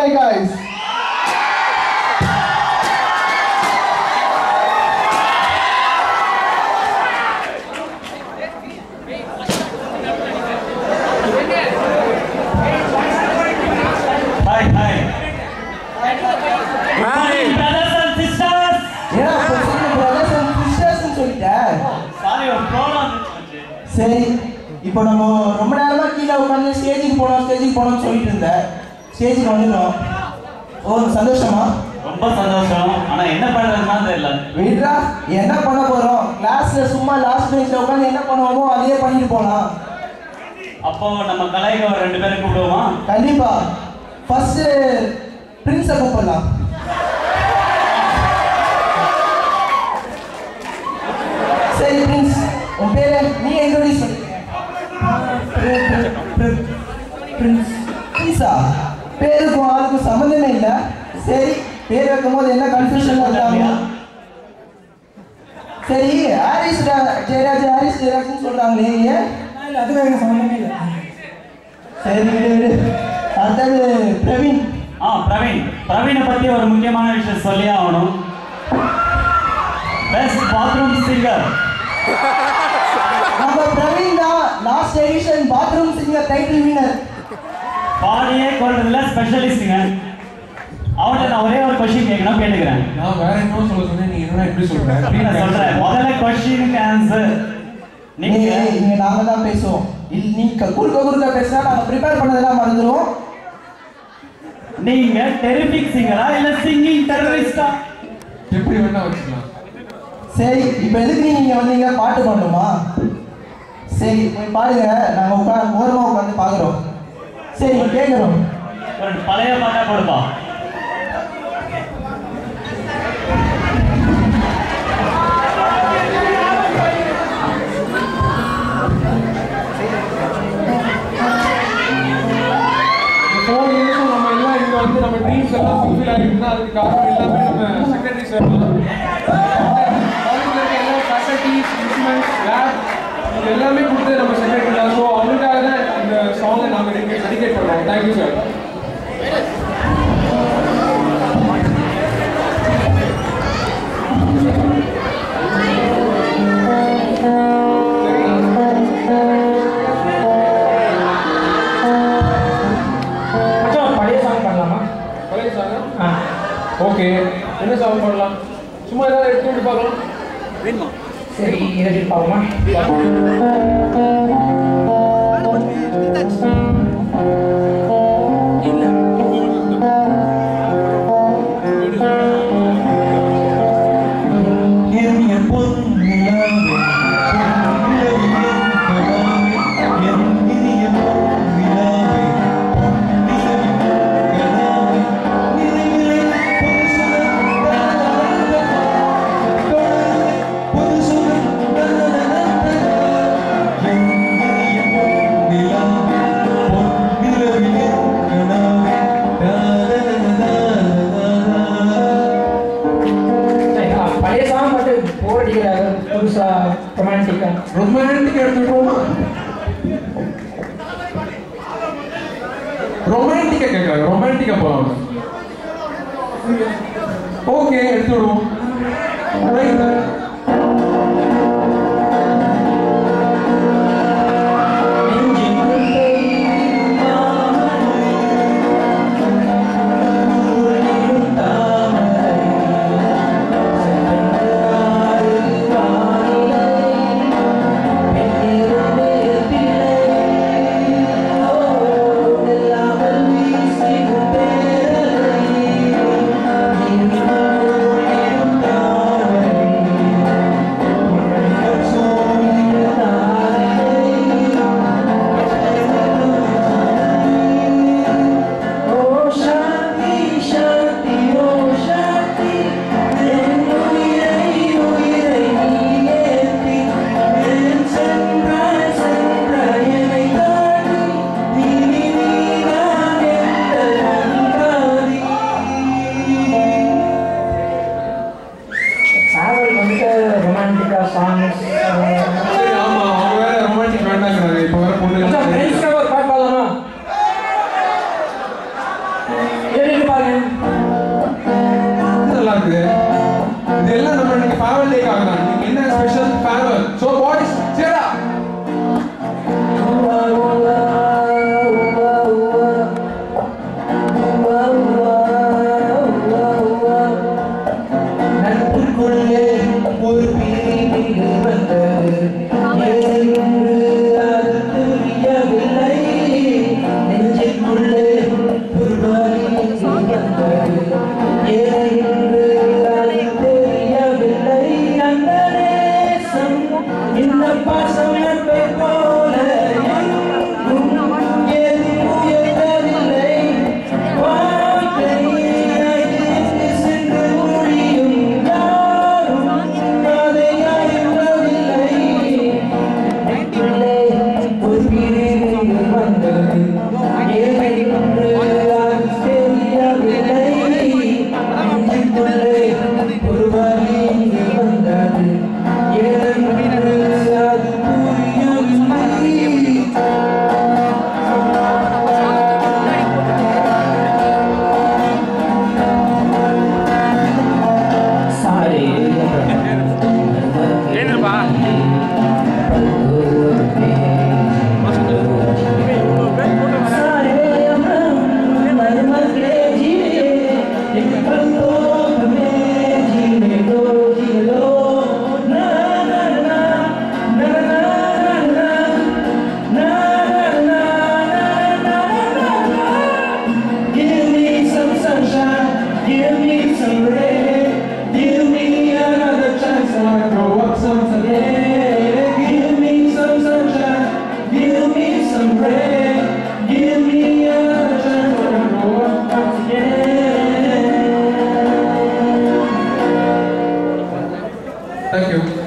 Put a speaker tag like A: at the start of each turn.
A: Hi guys.
B: Hi, hi. Hi, brothers and sisters.
A: Yeah, brothers and sisters னு சொல்லிட்டேன்.
B: Sorry, ஒரு problem.
A: சரி, இப்போ நம்ம ரொம்ப நேரமா கீழே உட்கார்ந்து ஸ்டேஜுக்கு போனோம்னு சொல்லிட்டு இருந்தேன். ஸ்டேஜுக்கு வந்துட்டோம். ஓ, சந்தோஷமா?
B: ரொம்ப சந்தோஷம். ஆனா என்ன பண்றதுன்னா தெரியல.
A: விட்றா, என்ன பண்ண போறோம்? கிளாஸ்ல சும்மா லாஸ்ட் பெஞ்ச்ல உட்கார்ந்து என்ன பண்ணுவோமோ அதையே பண்ணிட்டு போலாம்.
B: அப்போ நம்ம கலைக்கு ஒரு 2 பேரை கூப்பிடுவோமா?
A: கண்டிப்பா. ஃபர்ஸ்ட் பிரின்ஸை கூப்பிடலாம். சரி பிரின்ஸ், உன் பேரு நீ இன்ட்ரோடியூஸ் பண்ணிக்க. பிரின்ஸா? பேருக்கும் ஆளுக்கும் சம்மந்தமே இல்லை. சரி, பேர் வைக்கும் போது என்ன கன்ஃபியூஷன் வந்தாங்க? சரி, ஹாரிஸ் ஜெயராஜ்னு சொல்றாங்களே, ஏன்?
C: அதுவே எனக்கு சம்மந்தமே இல்லை.
A: சரி விடு. அடுத்தது பிரவீன்.
B: பிரவீனை பத்தி ஒரு முக்கியமான விஷயம் சொல்லி ஆகணும். Best bathroom singer.
A: நம்ம பிரவீன் தான் last edition bathroom singer title winner.
B: பாடியே கொள்றதுல ஸ்பெஷலிஸ்ட்ங்க. அவன்கிட்ட நான் ஒரே ஒரு கொஸ்டின் கேட்கிறேன்.
D: நான் வேற என்ன சொல்ல சொன்னேன், நீ என்ன இப்படி சொல்ற?
B: நான் சொல்றேன், முதல்ல கொஸ்டினுக்கு ஆன்சர்.
A: நீங்க நாங்க தான் பேசுவோம். நீங்க குறுக்க பேசினா நாங்க ப்ரிப்பேர் பண்ணதெல்லாம் மறந்துடுவோம்.
B: நீங்க டெரிபிக் சிங்கரா இல்ல சிங்கிங் டெரரிஸ்டா?
D: எப்படி வேணா வச்சுக்கலாம்.
A: சரி, இப்போ எதுக்கு நீங்க வந்தீங்க? பாட்டு பாடணுமா? சரி, போய் பாடுங்க. நாங்க ஓரமா உட்காந்து பாக்குறோம். சரி, கேட்கிறோம்.
B: ஒரு பழைய பாட்டா போடுப்பா.
D: நம்ம ட்ரீம்ஸ் எல்லாம் ஃபுல்ஃபில் ஆகிட்டுனா அதுக்கு காரணம் எல்லாமே நம்ம செக்ரட்டரி சார் தான். காலேஜில் இருக்க எல்லா ஃபேக்கல்டிஸ், இன்ஸ்ட்ருமெண்ட்ஸ், லேப் இது எல்லாமே கொடுத்து நம்ம செக்ரட்டரி தான். ஸோ அவங்களுக்காக தான் இந்த சாங்கை நாங்கள் டெடிகேட் பண்ணுறோம். Thank you sir. ஓகே, என்ன சாங் பண்ணலாம்? சும்மா ஏதாவது எடுத்து பார்க்கலாம். வேணுமா?
C: சரி, இதை பார்ப்போமா? ரொமான்டிக் எடுத்துட்டோமா? ரொமான்டிக்கா கேட்கறாங்க. ரொமான்டிக்கா போலாம். ஓகே, எடுத்துடுவோம்.
D: ஸ்பெஷலா இருக்கு. இதெல்லாம் நம்ம இன்னைக்கு ஃபேர்வெல் டேக்காக தான். இன்னைக்கு என்ன ஸ்பெஷல் ஃபேர்வெல். ஸோ பாய்ஸ் சேரா
A: நட்புக்குள்ளே ஒரு பிரிவு வந்தது என்று அது புரியவில்லை நெஞ்சுக்குள்ளே ஒரு வலி வந்தது என்று அது தெரியவில்லை அந்த நேசம் இந்த பாசம் நட்பை போல எங்கும் ஏதும் உயர்ந்ததில்லை வாழ்க்கை எங்கு சென்று முடியும் யாரும் அதை அறிவதில்லை நெஞ்சுக்குள்ளே ஒரு பிரிவு வந்தது ஏனென்று அது தெரியவில்லை நெஞ்சுக்குள்ளே ஒரு வலி வந்தது ஏனென்று அது புரியவில்லை சாரே
D: ஏனப்பா
A: Give me some sunshine, give me some rain, give me another chance to grow up someday. Give me some sunshine, give me some rain, give me another chance to grow up once again.
D: Thank you.